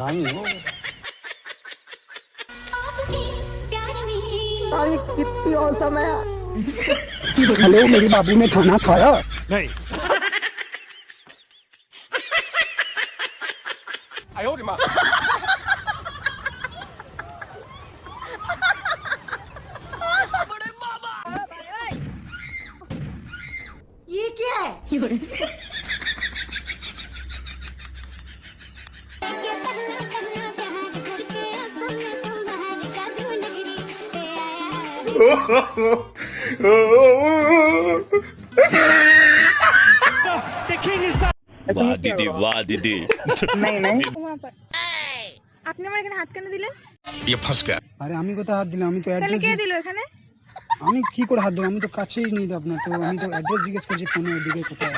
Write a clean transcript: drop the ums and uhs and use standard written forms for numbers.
हरामी हो। अरे कितनी औसम है। हेलो, मेरी बाबू ने खाना खाया? नहीं। ये क्या है? वाह दीदी, वाह दीदी। नहीं नहीं वहाँ पर আপনি আমার এখানে হাত কেন দিলেন? ये फंस गया। আরে আমি কোথায় হাত দিলাম? আমি তো তাহলে অ্যাড্রেস কে দিল এখানে? আমি কি করে হাত দেবো? আমি তো কাছেই নেই আপনার, তো আমি তো অ্যাড্রেস জিজ্ঞেস করছি ফোনে, ওদিকে কোথায়।